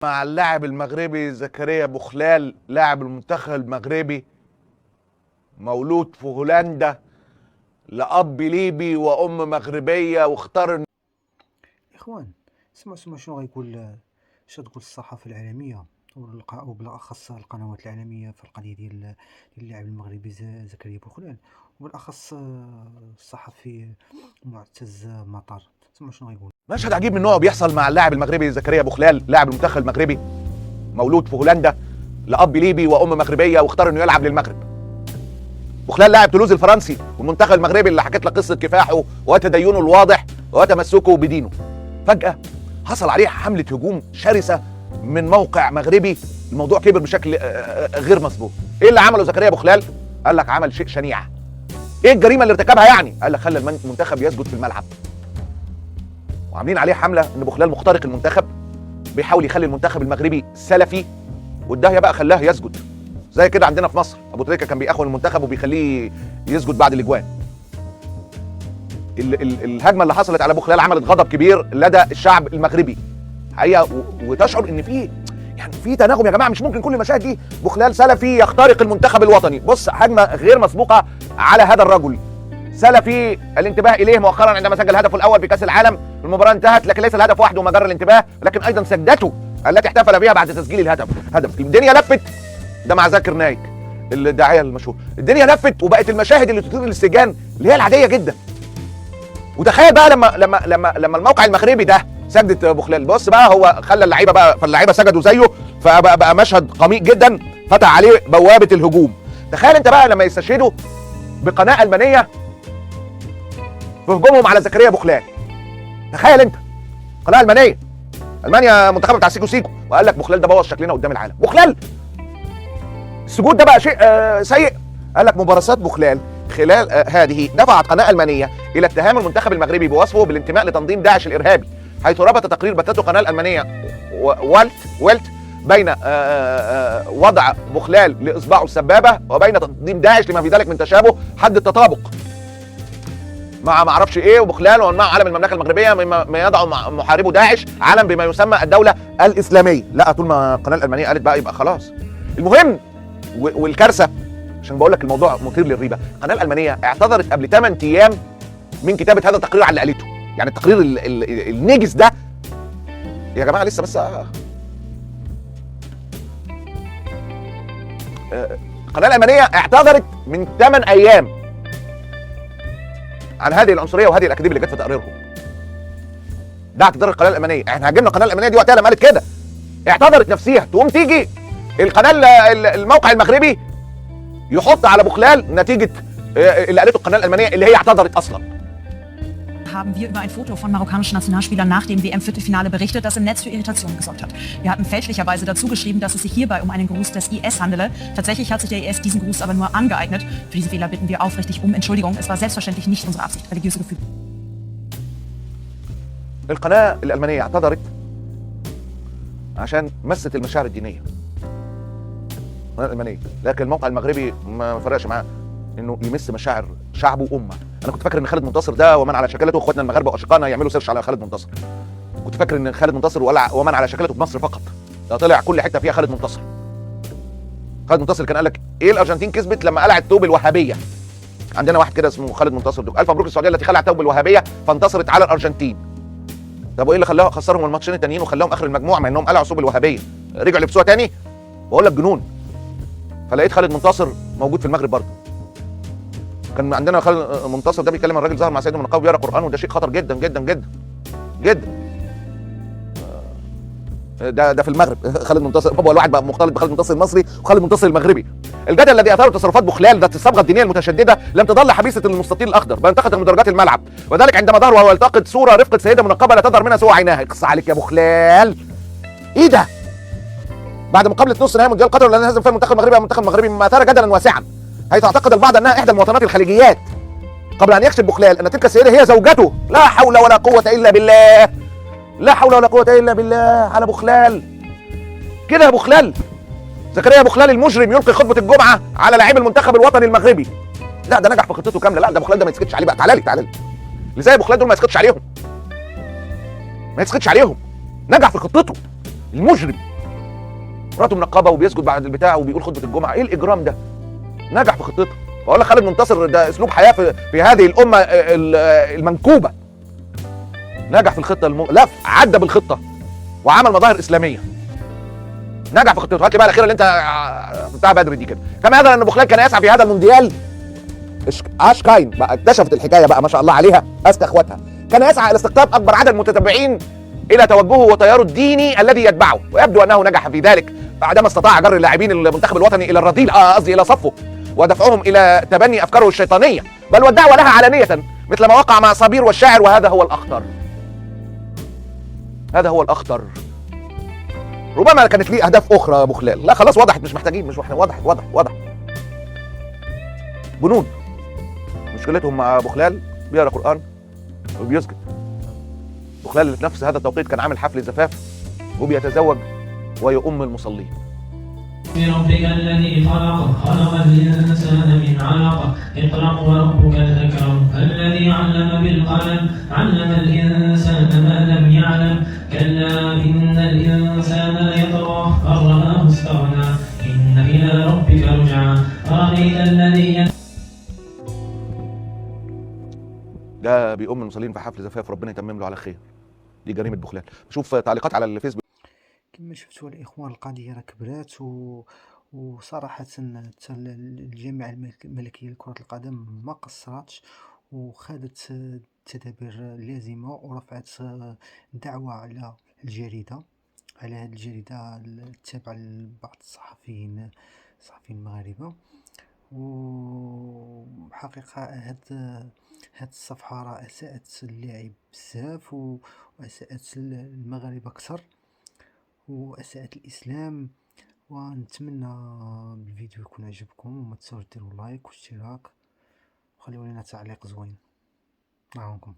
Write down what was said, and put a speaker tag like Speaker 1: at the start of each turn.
Speaker 1: مع اللاعب المغربي زكريا بوخلال لاعب المنتخب المغربي مولود في هولندا لأب ليبي وأم مغربية واختار.
Speaker 2: إخوان، سمعوا شنو غيقول تقول الصحافة العالمية وبالأخص القنوات العالمية في القضية ديال اللاعب المغربي زكريا بوخلال، وبالأخص الصحفي معتز مطر. سمعوا شنو غيقول.
Speaker 1: مشهد عجيب من نوعه بيحصل مع اللاعب المغربي زكريا بوخلال لاعب المنتخب المغربي مولود في هولندا لأب ليبي وأم مغربية واختار إنه يلعب للمغرب. بوخلال لاعب تولوز الفرنسي والمنتخب المغربي اللي حكيت لك قصة كفاحه وتدينه الواضح وتمسكه بدينه. فجأة حصل عليه حملة هجوم شرسة من موقع مغربي. الموضوع كبر بشكل غير مسبوق. ايه اللي عمله زكريا بوخلال؟ قال لك عمل شيء شنيع. ايه الجريمة اللي ارتكبها يعني؟ قال لك خلى المنتخب يسجد في الملعب. وعاملين عليه حملة ان بوخلال مخترق المنتخب، بيحاول يخلي المنتخب المغربي سلفي، والداهية بقى خلاه يسجد. زي كده عندنا في مصر ابو تريكة كان بيأخون المنتخب وبيخليه يسجد بعد الاجوان. الهجمه اللي حصلت على بوخلال عملت غضب كبير لدى الشعب المغربي حقيقه، وتشعر ان في تناغم. يا جماعه مش ممكن كل المشاهد دي بوخلال سلفي يخترق المنتخب الوطني. بص، هجمه غير مسبوقه على هذا الرجل سلفي الانتباه اليه مؤخرا عندما سجل هدفه الاول في كاس العالم. المباراه انتهت، لكن ليس الهدف وحده ما جر الانتباه، لكن ايضا سجدته التي احتفل بها بعد تسجيل هدف. الدنيا لفت. ده مع زاكر نايك الداعيه المشهور. الدنيا لفت وبقت المشاهد اللي تثير الاستهجان اللي هي العاديه جدا. وتخيل بقى لما الموقع المغربي ده سجدت بوخلال. بص بقى، هو خلى اللعيبه بقى، فاللعيبه سجدوا زيه، فبقى مشهد قميء جدا، فتح عليه بوابه الهجوم. تخيل انت بقى لما يستشهدوا بقناه المانيه في هجومهم على زكريا بوخلال. تخيل انت قناه المانيا منتخب بتاع سيكو وقال لك بوخلال ده بوظ شكلنا قدام العالم. بوخلال السجود ده بقى شيء سيء. قال لك ممارسات بوخلال خلال هذه دفعت قناه المانيه الى اتهام المنتخب المغربي بوصفه بالانتماء لتنظيم داعش الارهابي، حيث ربط تقرير بثته قناه الالمانيه والت بين وضع بوخلال لاصبعه السبابه وبين تنظيم داعش، لما في ذلك من تشابه حد التطابق مع ما اعرفش ايه، وبوخلال ومع علم المملكه المغربيه مما يضع محاربو داعش علم بما يسمى الدوله الاسلاميه. لا، طول ما القناه الالمانيه قالت بقى يبقى خلاص. المهم والكارثه، عشان بقول لك الموضوع مثير للريبه، القناه الالمانيه اعتذرت قبل 8 ايام من كتابه هذا التقرير على اللي قالته. يعني التقرير النجس ده يا جماعه لسه بس القناه الالمانيه اعتذرت من 8 ايام عن هذه العنصريه وهذه الاكاذيب اللي جت في تقريرهم. ده اعتذار القناه الالمانيه. احنا هاجمنا القناه الالمانيه دي وقتها لما قالت كده، اعتذرت نفسيها، تقوم تيجي القناه الموقع المغربي يحط على بوخلال نتيجه اللي قالته القناه الالمانيه اللي هي اعتذرت اصلا.
Speaker 3: Haben wir über ein Foto von marokkanischen Nationalspielern nach dem WM-Viertelfinale berichtet, das im Netz für Irritationen gesorgt hat. Wir hatten fälschlicherweise dazu geschrieben, dass es sich hierbei um einen Gruß des IS handele. Tatsächlich hat sich der IS diesen Gruß aber nur angeeignet. Für diese Fehler bitten wir aufrichtig um Entschuldigung. Es war selbstverständlich nicht unsere Absicht, religiöse Gefühle.
Speaker 1: القناه الالمانيه اعتذرت عشان مست المشاعر الدينيه. القناه الالمانيه، لكن الموقع المغربي ما فرقش معاه انه يمس مشاعر شعبه وامه. انا كنت فاكر ان خالد منتصر ده ومن على شكلته اخواتنا المغاربه واشقائنا يعملوا سيرش على خالد منتصر. كنت فاكر ان خالد منتصر ومن على شكلته في مصر فقط. ده طلع كل حته فيها خالد منتصر. خالد منتصر كان قال لك ايه الارجنتين كسبت لما قلعت ثوب الوهابيه. عندنا واحد كده اسمه خالد منتصر، الف مبروك السعوديه التي خلعت ثوب الوهابيه فانتصرت على الارجنتين. طب وايه اللي خلاهم خسرهم الماتشين التانيين وخلاهم اخر المجموعه مع انهم قلعوا ثوب الوهابيه؟ رجعوا لبسوها تاني؟ بقول لك جنون. فلقيت خالد منتصر موجود في المغرب برضه. كان عندنا خالد منتصر ده بيتكلم عن راجل ظهر مع سيدنا المنقاب بيقرا قران، وده شيء خطر جدا جدا جدا جدا. ده في المغرب. خالد منتصر هو الواحد بقى مختلط بخالد منتصر المصري وخالد منتصر المغربي. الجدل الذي اثاره تصرفات بوخلال ذات الصبغه الدينيه المتشدده لم تظل حبيسه المستطيل الاخضر، بل انتقلت مدرجات الملعب، وذلك عندما ظهر وهو يلتقط صوره رفقه سيده منقبه لا تظهر منها سوى عيناها. اقص عليك يا بوخلال. ايه ده؟ بعد مقابله نص نهائي مونديال قطر الذي هزم فيها المنتخب المغربي مما اثار جدلا واسعا، حيث اعتقد البعض انها احدى المواطنات الخليجيات، قبل ان يكشف بوخلال ان تلك السيده هي زوجته. لا حول ولا قوه الا بالله. لا حول ولا قوه الا بالله على بوخلال. كده يا بوخلال. زكريا بوخلال المجرم يلقي خطبه الجمعه على لاعب المنتخب الوطني المغربي. لا، ده نجح في خطته كامله. لا، ده بوخلال ده ما يتسكتش عليه بقى. تعالى لي اللي زي بوخلال دول ما يسكتش عليهم. نجح في خطته المجرم. مراته منقبه وبيسجد بعد البتاع وبيقول خطبه الجمعه. ايه الاجرام ده؟ نجح في خطته. بقول لك خالد منتصر ده اسلوب حياه في هذه الامه المنكوبه. نجح في الخطه لف عدى بالخطه وعمل مظاهر اسلاميه. نجح في خطته. هات لي بقى الاخيره اللي انت بتاع بدري دي كده. كما هذا ان بوخلال كان يسعى في هذا المونديال. اشكاين بقى اكتشفت الحكايه بقى ما شاء الله عليها اذكى اخواتها. كان يسعى الى استقطاب اكبر عدد متتبعين الى توجهه وتياره الديني الذي يتبعه، ويبدو انه نجح في ذلك بعدما استطاع جر اللاعبين المنتخب الوطني الى الرذيل، قصدي الى صفه، ودفعهم الى تبني افكاره الشيطانيه، بل والدعوه لها علانيه مثل ما وقع مع صابير والشاعر. وهذا هو الاخطر. هذا هو الاخطر. ربما كانت ليه اهداف اخرى يا ابو خلال. لا خلاص وضحت، مش محتاجين، مش وضحت. جنود. مشكلتهم مع ابو خلال بيقرا قران وبيسجد. ابو خلال اللي في نفس هذا التوقيت كان عامل حفل زفاف وبيتزوج ويؤم المصلين.
Speaker 4: بربك الذي خلق الإنسان من علق اقرأ وربك الأكرم الذي علم بالقلم علم الإنسان ما لم يعلم كلا إن الإنسان ليطغى أن رآه استغنى إن إلى ربك رجعى أرأيت الذي
Speaker 1: ده بيؤم المصلين في حفل زفاف، ربنا يتمم له على خير. دي جريمه بوخلال. شوف تعليقات على الفيسبوك.
Speaker 2: كما شفتوا الإخوان القضية راه كبرات وصراحة الجامعة الملكية لكرة القدم ما قصرتش وخادت التدابير اللازمة ورفعت دعوة على الجريدة، على هذه الجريدة التابعة لبعض الصحفيين المغاربة. وحقيقة هاد الصفحة راه أساءت اللاعب بزاف وأساءت المغاربة أكثر وأساءت الإسلام. ونتمنى بالفيديو يكون عجبكم وما تنسوش ديروا لايك واشتراك وخليو لنا تعليق زوين. معاكم.